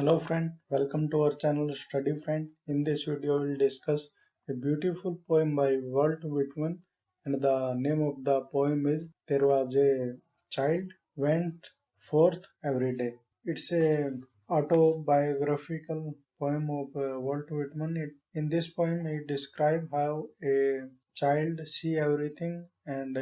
Hello friend, welcome to our channel Study Friend. In this video we will discuss a beautiful poem by Walt Whitman, and the name of the poem is There Was a Child Went Forth Every Day. It's a autobiographical poem of Walt Whitman. In this poem he describes how a child see everything and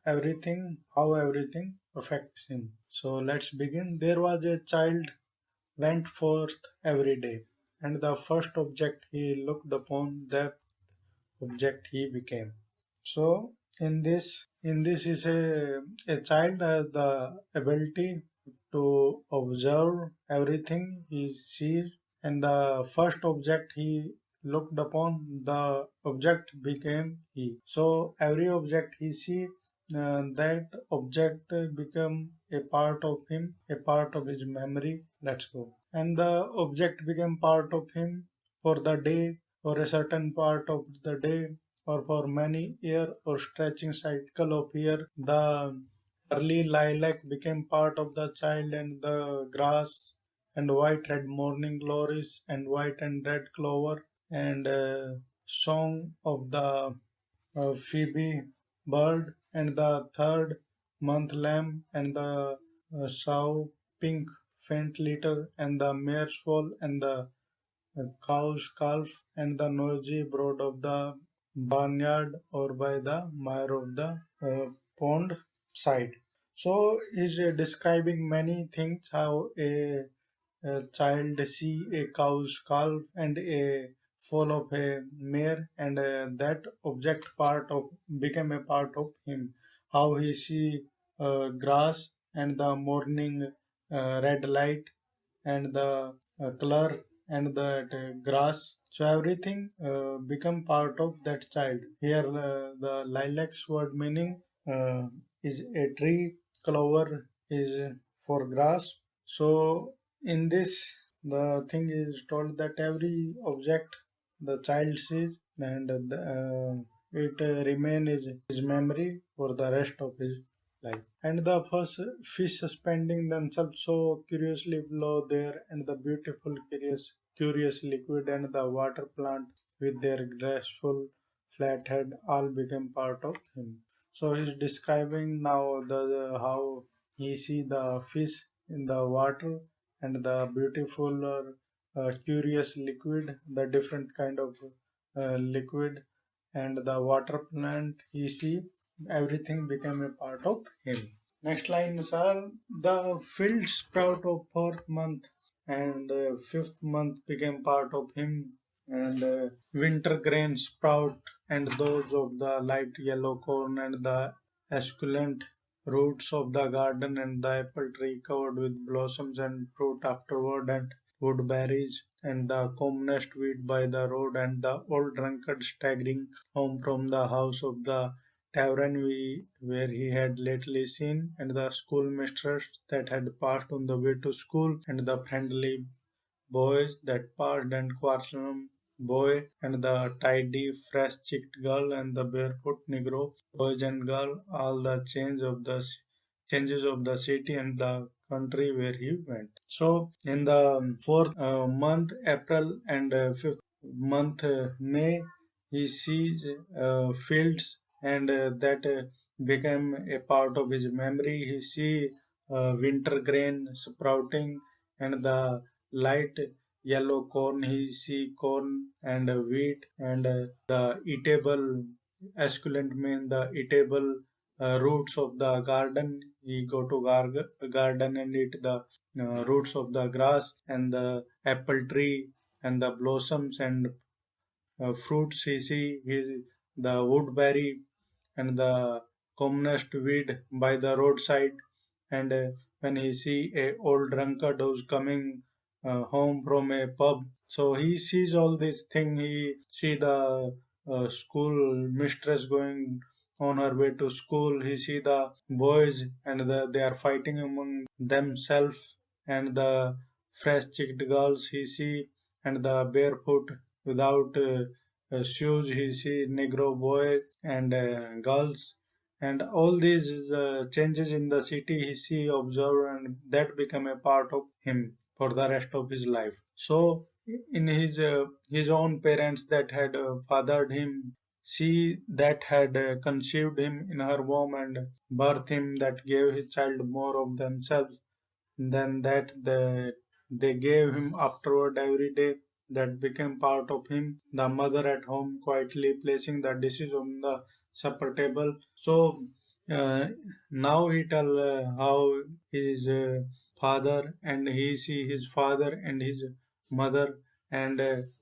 how everything affects him. So let's begin. There was a child went forth every day, and the first object he looked upon, that object he became. So in this is a child has the ability to observe everything he sees, and the first object he looked upon, the object became he. So every object he see, that object become a part of him, a part of his memory. Let's go. And the object became part of him for the day, or a certain part of the day, or for many year or stretching cycle of year. The early lilac became part of the child, and the grass and white red morning glories and white and red clover and song of the Phoebe bird and the third month lamb and the sow pink faint litter and the mare's foal and the cow's calf and the noisy brood of the barnyard or by the mire of the pond side. So he's describing many things, how a child see a cow's calf and a foal of a mare, and that object part of became a part of him. How he see grass and the morning red light and the color and that grass. So everything become part of that child. Here the lilac's word meaning is a tree, clover is for grass. So in this the thing is told that every object the child sees, and it remain his memory for the rest of his life. And the first fish suspending themselves so curiously below there, and the beautiful curious liquid and the water plant with their graceful flat head all became part of him. So he's describing now the how he see the fish in the water and the beautiful curious liquid, the different kind of liquid and the water plant he see, everything became a part of him. Next lines are the field sprout of fourth month and fifth month became part of him, and winter grain sprout and those of the light yellow corn and the esculent roots of the garden and the apple tree covered with blossoms and fruit afterward, and woodberries and the commonest weed by the road, and the old drunkard staggering home from the house of the tavern where he had lately seen, and the schoolmistress that had passed on the way to school, and the friendly boys that passed, and quarrelsome boy, and the tidy, fresh-cheeked girl, and the barefoot negro boys and girl, all the changes of the city and the country where he went. So in the fourth month, April, and fifth month, May, he sees fields, and that became a part of his memory. He see winter grain sprouting and the light yellow corn. He see corn and wheat and the eatable esculent mean the eatable roots of the garden. He go to garden and eat the roots of the grass and the apple tree and the blossoms and fruits. He see the woodberry and the commonest weed by the roadside, and when he see a old drunkard who's coming home from a pub, so he sees all these thing. He see the school mistress going on her way to school. He see the boys and they are fighting among themselves, and the fresh cheeked girls he see, and the barefoot without shoes he see negro boy and girls, and all these changes in the city he see observe, and that become a part of him. for the rest of his life. So in his own parents that had fathered him, she that had conceived him in her womb and birthed him, that gave his child more of themselves than that they gave him afterward every day, that became part of him. The mother at home quietly placing the dishes on the supper table. So uh, now he tell how his father and he see his father and his mother, and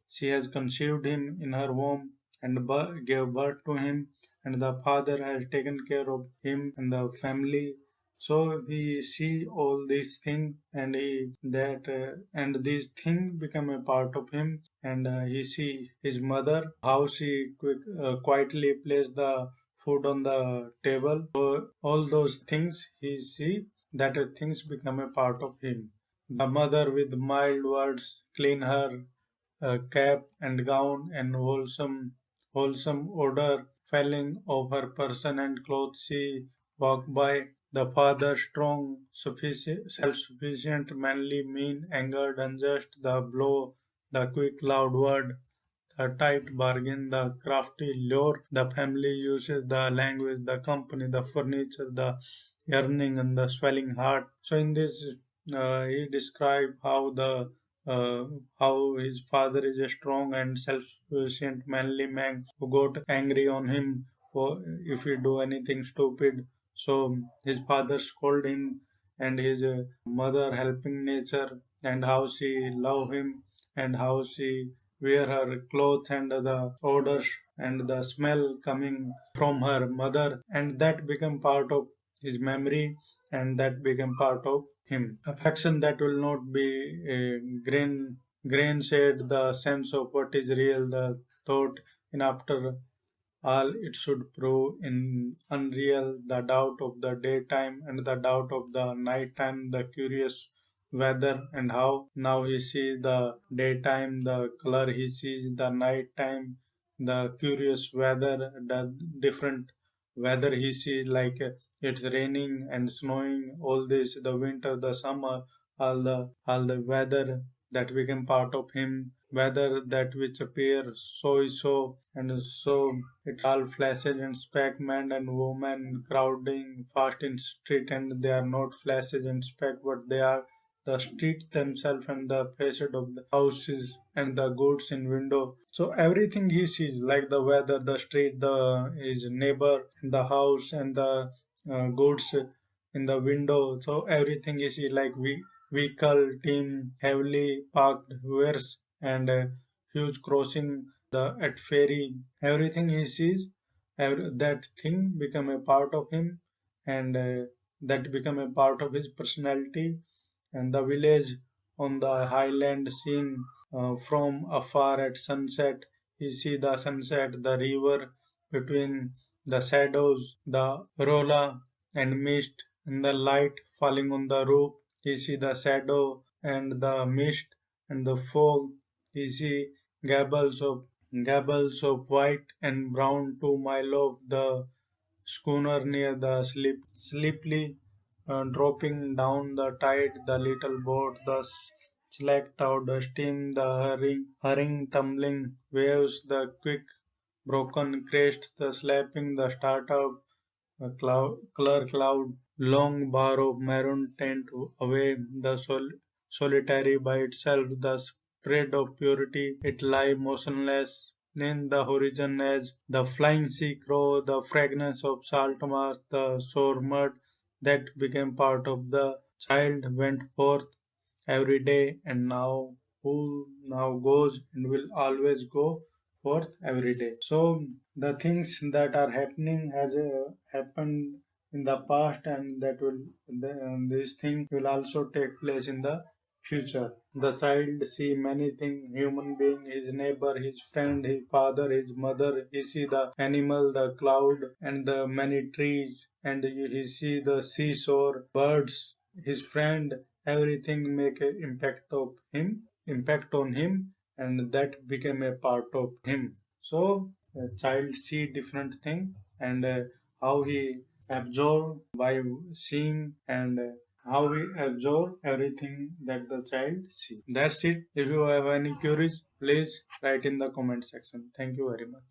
she has conceived him in her womb and gave birth to him, and the father has taken care of him and the family. So we see all these things, and and these things become a part of him, and he see his mother how she quietly placed the food on the table. So all those things he see, that things become a part of him. The mother with mild words clean her cap and gown, and wholesome odor falling of her person and clothes she walked by. The father strong, self-sufficient, manly, mean, angered, unjust, the blow, the quick, loud word, the tight bargain, the crafty lure, the family uses, the language, the company, the furniture, the yearning and the swelling heart. So in this, he described uh, how his father is a strong and self-sufficient manly man who got angry on him if he do anything stupid. So his father scolded him, and his mother helping nature, and how she love him, and how she wear her clothes, and the odors and the smell coming from her mother, and that become part of his memory, and that become part of him. Affection that will not be grain said, the sense of what is real, the thought in after all it should prove in unreal, the doubt of the daytime and the doubt of the nighttime, the curious weather, and how now he sees the daytime, the color he sees, the nighttime, the curious weather, the different weather he sees, like it's raining and snowing, all this, the winter, the summer, all the weather that became part of him, weather that which appear so is so, and so it all flashes and speck, man and woman crowding fast in street, and they are not flashes and speck, but they are the street themselves and the facade of the houses and the goods in window. So everything he sees, like the weather, the street, the his neighbor, the house, and the goods in the window. So everything is like vehicle, team, heavily parked wares, and huge crossing the at ferry. Everything he sees, that thing become a part of him, and that become a part of his personality. And the village on the highland seen from afar at sunset. You see the sunset, the river between the shadows, the rolla and mist, and the light falling on the roof. You see the shadow and the mist and the fog. You see gables of white and brown 2 mile of the schooner near the sleepily dropping down the tide, the little boat, the slacked out the steam, the hurrying, tumbling waves, the quick broken crest, the slapping, the startup, color cloud, long bar of maroon tent away, the solitary by itself, the spread of purity, it lie motionless in the horizon edge, the flying sea crow, the fragrance of salt marsh, the shore mud that became part of the child went forth every day, and now who now goes and will always go forth every day. So the things that are happening has happened in the past, and this thing will also take place in the future. The child see many things: human being, his neighbor, his friend, his father, his mother. He see the animal, the cloud, and the many trees, and he see the seashore, birds, his friend. Everything make an impact on him, and that became a part of him. So a child see different thing, and how he absorb by seeing, and how we absorb everything that the child sees. That's it. If you have any queries, please write in the comment section. Thank you very much.